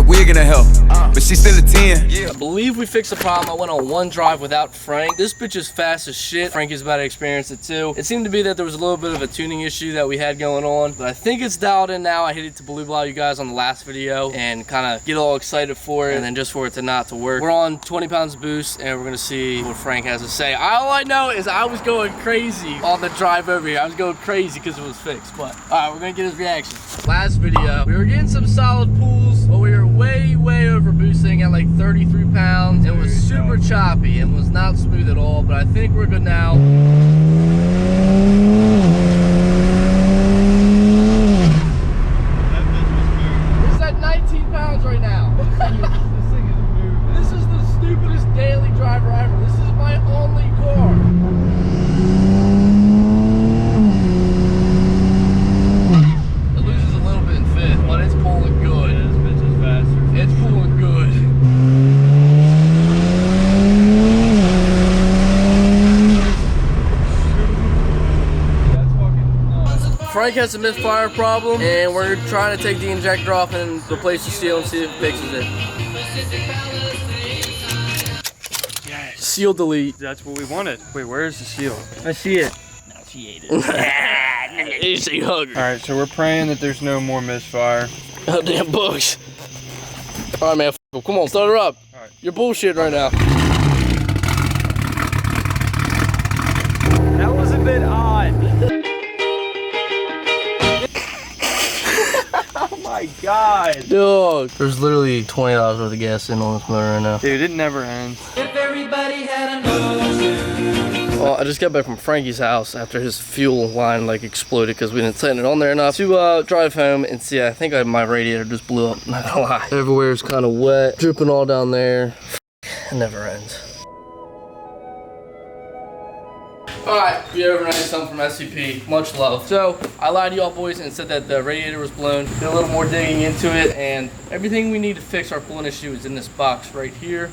wig in her hair, but she still a 10. I believe we fixed the problem. I went on one drive without Frank. This bitch is fast as shit. Frank is about to experience it too. It seemed to be that there was a little bit of a tuning issue that we had going on, but I think it's dialed in now. I hit it to believe a lot of you guys on the last video and kind of get all excited for it, and then just for it to not to work. We're on 20 pounds boost, and we're gonna see what Frank has to say. All I know is I was going crazy on the drive over here. I was going crazy because it was fixed, but all right, we're gonna get his reaction. Last video, we were getting some solid pulls, but we were way over boosting at like 33 pounds. It was super choppy and was not smooth at all, but I think we're good now. This is at 19 pounds right now. This is the stupidest daily driver ever. This is my only car. It loses a little bit in fifth, but it's pulling good. Yeah, this bitch is faster. It's pulling good. Frank has a misfire problem, and we're trying to take the injector off and replace the seal and see if it fixes it. Yes. Seal delete. That's what we wanted. Wait, where is the seal? I see it. No, she ate it. Easy hugger. Alright, so we're praying that there's no more misfire. Oh, damn bugs. All right, man. Come on, start her up. All right. You're bullshit right now. That was a bit odd. Oh my god. Dog. There's literally $20 worth of gas in on this motor right now. Dude, it never ends. If everybody had an ocean. Well, I just got back from Frankie's house after his fuel line like exploded because we didn't tighten it on there enough to drive home and see. I think my radiator just blew up, not gonna lie. Everywhere's kind of wet, dripping all down there. It never ends. Alright, we overnight something from SCP. Much love. So, I lied to y'all boys and said that the radiator was blown. Did a little more digging into it, and everything we need to fix our coolant issue is in this box right here.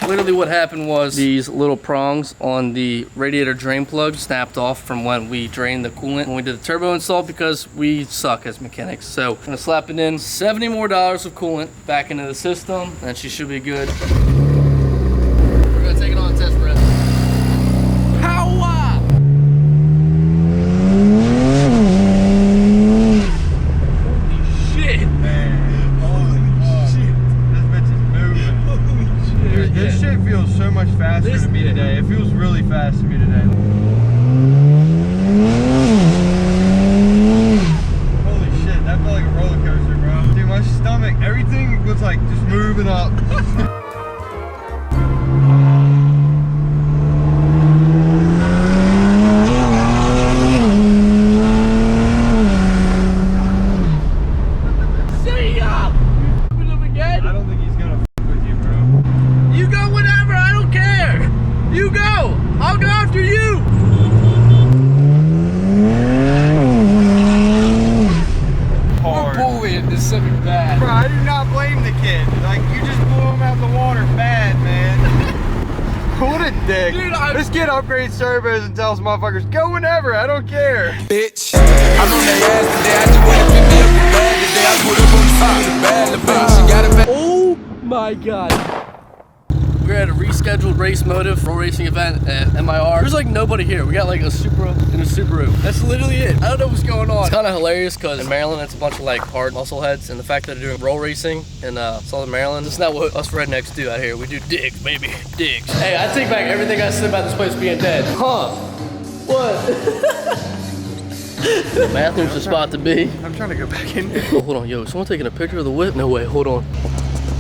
Literally what happened was these little prongs on the radiator drain plug snapped off from when we drained the coolant when we did the turbo install because we suck as mechanics. So, I'm gonna slap it in. $70 more of coolant back into the system, and she should be good. We're gonna take it on a test run. This shit feels so much faster to me today. It feels really fast to me today. Holy shit, that felt like a roller coaster, bro. Dude, my stomach, everything was like just moving up. Bad. Bro, I do not blame the kid. Like, you just blew him out of the water bad, man. What a dick. Dude, this kid upgrades turbos and tells motherfuckers, go whenever, I don't care. Bitch, I'm on their ass today. I just wanna pick me up a bag today. I put up on the top of the bag. The bitch, she got a bag. Oh my god. We're at a rescheduled race motive pro racing event at MIR. There's like nobody here. We got like a Supra and a Subaru. That's literally it. I don't know what's going on. It's kind of hilarious because in Maryland, it's a bunch of like hard muscle heads, and the fact that they're doing roll racing in Southern Maryland, it's not what us rednecks do out here. We do digs, baby, digs. Hey, I take back everything I said about this place being dead. Huh? What? The bathroom's the spot to be. I'm trying to go back in. Oh, hold on, yo, is someone taking a picture of the whip? No way, hold on.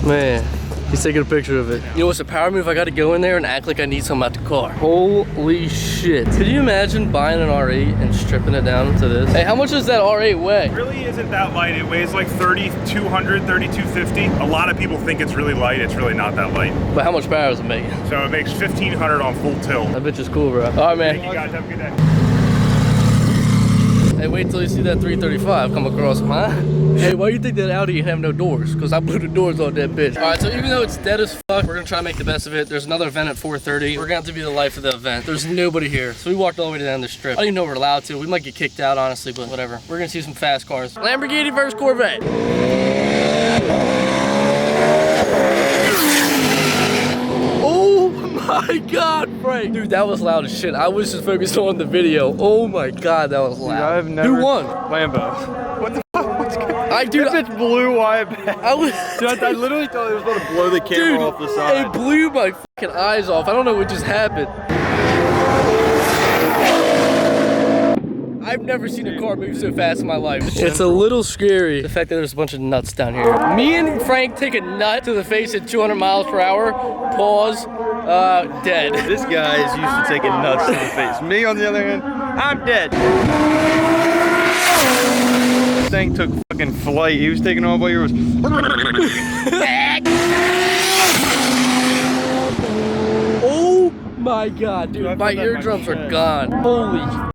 Man. He's taking a picture of it. You know what's a power move? I gotta go in there and act like I need something out the car. Holy shit. Could you imagine buying an R8 and stripping it down to this? Hey, how much does that R8 weigh? It really isn't that light. It weighs like 3,200, 3,250. A lot of people think it's really light. It's really not that light. But how much power does it make? So it makes 1,500 on full tilt. That bitch is cool, bro. All right, man. Thank you guys. Have a good day. Hey, wait till you see that 335 come across, huh? Hey, why do you think that Audi didn't have no doors? Because I blew the doors on that bitch. All right, so even though it's dead as fuck, we're gonna try to make the best of it. There's another event at 4:30. We're gonna have to be the life of the event. There's nobody here. So we walked all the way down the strip. I don't even know if we're allowed to. We might get kicked out, honestly, but whatever. We're gonna see some fast cars. Lamborghini versus Corvette. my God, Frank. Dude, that was loud as shit. I was just focused on the video. Oh my God, that was loud. Dude, I have never... Who won? Lambo. What the fuck? What's going on? Dude, This bitch blew Wyatt back. Dude, I literally thought it was going to blow the camera off the side. It blew my fucking eyes off. I don't know what just happened. I've never seen a car move so fast in my life. It's a little scary, the fact that there's a bunch of nuts down here. Me and Frank take a nut to the face at 200 miles per hour, pause, dead. This guy is used to taking nuts to the face. Me, on the other hand, I'm dead. This thing took fucking flight. He was taking off while you was... Oh my God, dude, my eardrums are gone. Holy fuck.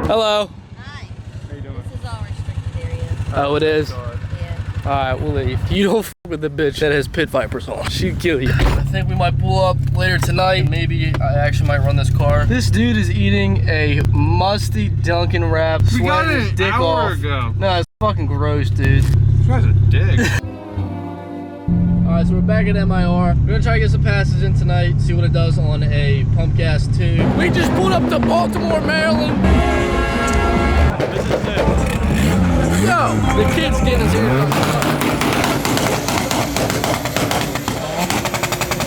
Hello. Hi. How you doing? This is all restricted area. Oh, it is? Yeah. Alright, we'll leave. You don't f with the bitch that has pit vipers on. She'd kill you. I think we might pull up later tonight. Maybe I actually might run this car. This dude is eating a musty Dunkin' wrap, sweating his dick off. Ago. No, it's fucking gross, dude. This guy's a dick. Alright, so we're back at MIR. We're gonna try to get some passes in tonight, see what it does on a pump gas 2. We just pulled up to Baltimore, Maryland. This is it. Yo, the kid's getting his eardrums.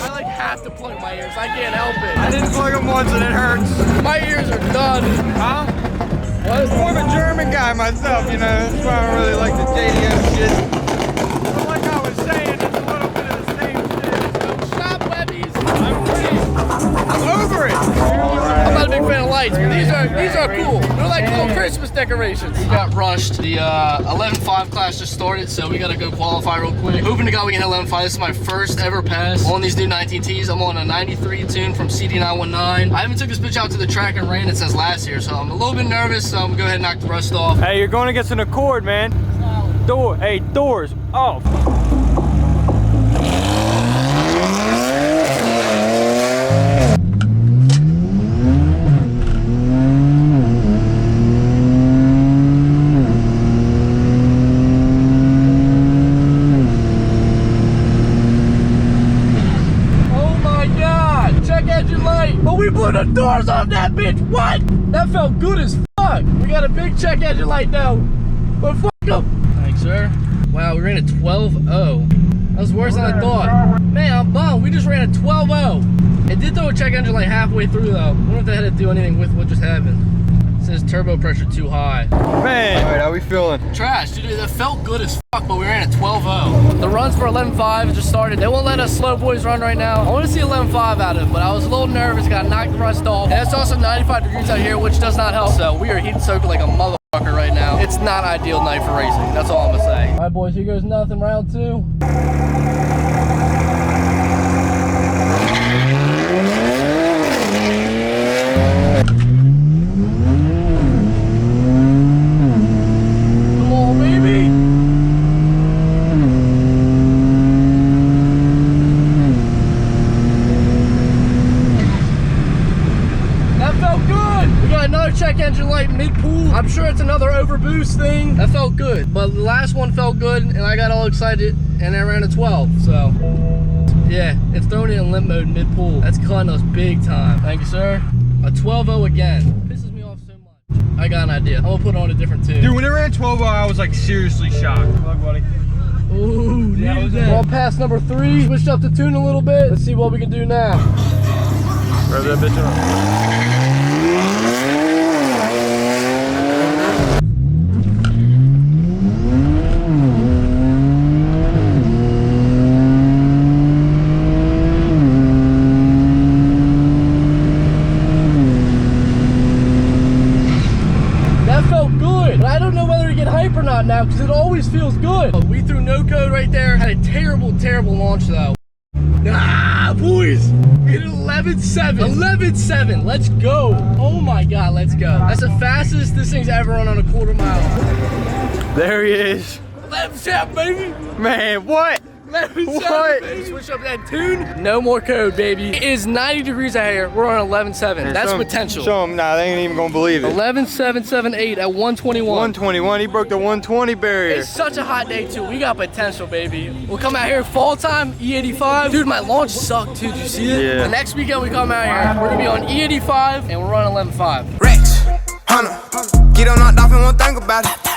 I like have to plug my ears. I can't help it. I didn't plug them once and it hurts. My ears are done. Huh? What? I'm a German guy myself, you know. That's why I don't really like the JDM shit. But like I was saying, it's a little bit of the same shit. Shop Webbies. I'm over it. I'm not a big fan of lights, but these are cool. They're like little Christmas decorations. We got rushed. The 11.5 class just started, so we gotta go qualify real quick. Hoping to God we get 11.5. This is my first ever pass on these new 19Ts. I'm on a 93 tune from CD919. I haven't took this bitch out to the track and ran it since last year, so I'm a little bit nervous. So I'm gonna go ahead and knock the rust off. Hey, you're going against an Accord, man. Doors off. But we blew the doors off that bitch. What? That felt good as fuck. We got a big check engine light now. But fuck them. Thanks, sir. Wow, we ran a 12.0. That was worse than I thought. Man, I'm bummed. We just ran a 12.0. It did throw a check engine light halfway through though. I wonder if they had to do anything with what just happened. It says turbo pressure too high. Man, all right, how we feeling? Trash, dude. That felt good as fuck, but we ran a 12.0. The runs for 11.5 just started. They won't let us slow boys run right now. I want to see 11.5 out of it, but I was a little nervous. Got knocked the rust off. And it's also 95 degrees out here, which does not help. So we are heat soaked like a motherfucker right now. It's not ideal night for racing. That's all I'm gonna say. All right, boys. Here goes nothing. Round 2. Check engine light mid-pool. I'm sure it's another overboost thing. That felt good, but the last one felt good and I got all excited and I ran a 12. So yeah, it's throwing it in limp mode mid-pool. That's cutting us big time. Thank you, sir. A 12.0 again. Pisses me off so much. I got an idea. I'm gonna put on a different tune. Dude, when it ran 12.0, I was like seriously shocked. Good luck, buddy. Ooh, needed that. We're on pass number 3. Switched up the tune a little bit. Let's see what we can do now. Rev that bitch up. Now because it always feels good. We threw no code right there. Had a terrible launch though. Ah, boys, we hit 11.7. 11.7. Let's go. Oh my God, let's go. That's the fastest this thing's ever run on a quarter mile. There he is. 11.7, baby. Man, what? 11.7, baby. Switch up that tune. No more code, baby. It is 90 degrees out here. We're on 11.7. That's potential. Show them. Nah, they ain't even gonna believe it. 11.778 at 121. 121. He broke the 120 barrier. It's such a hot day too. We got potential, baby. We'll come out here fall time, E85. Dude, my launch sucked too. Did you see it? Yeah. The next weekend we come out here, we're gonna be on E85 and we're running 11.5. Rex, Hunter, get on knocked off and won't think about it.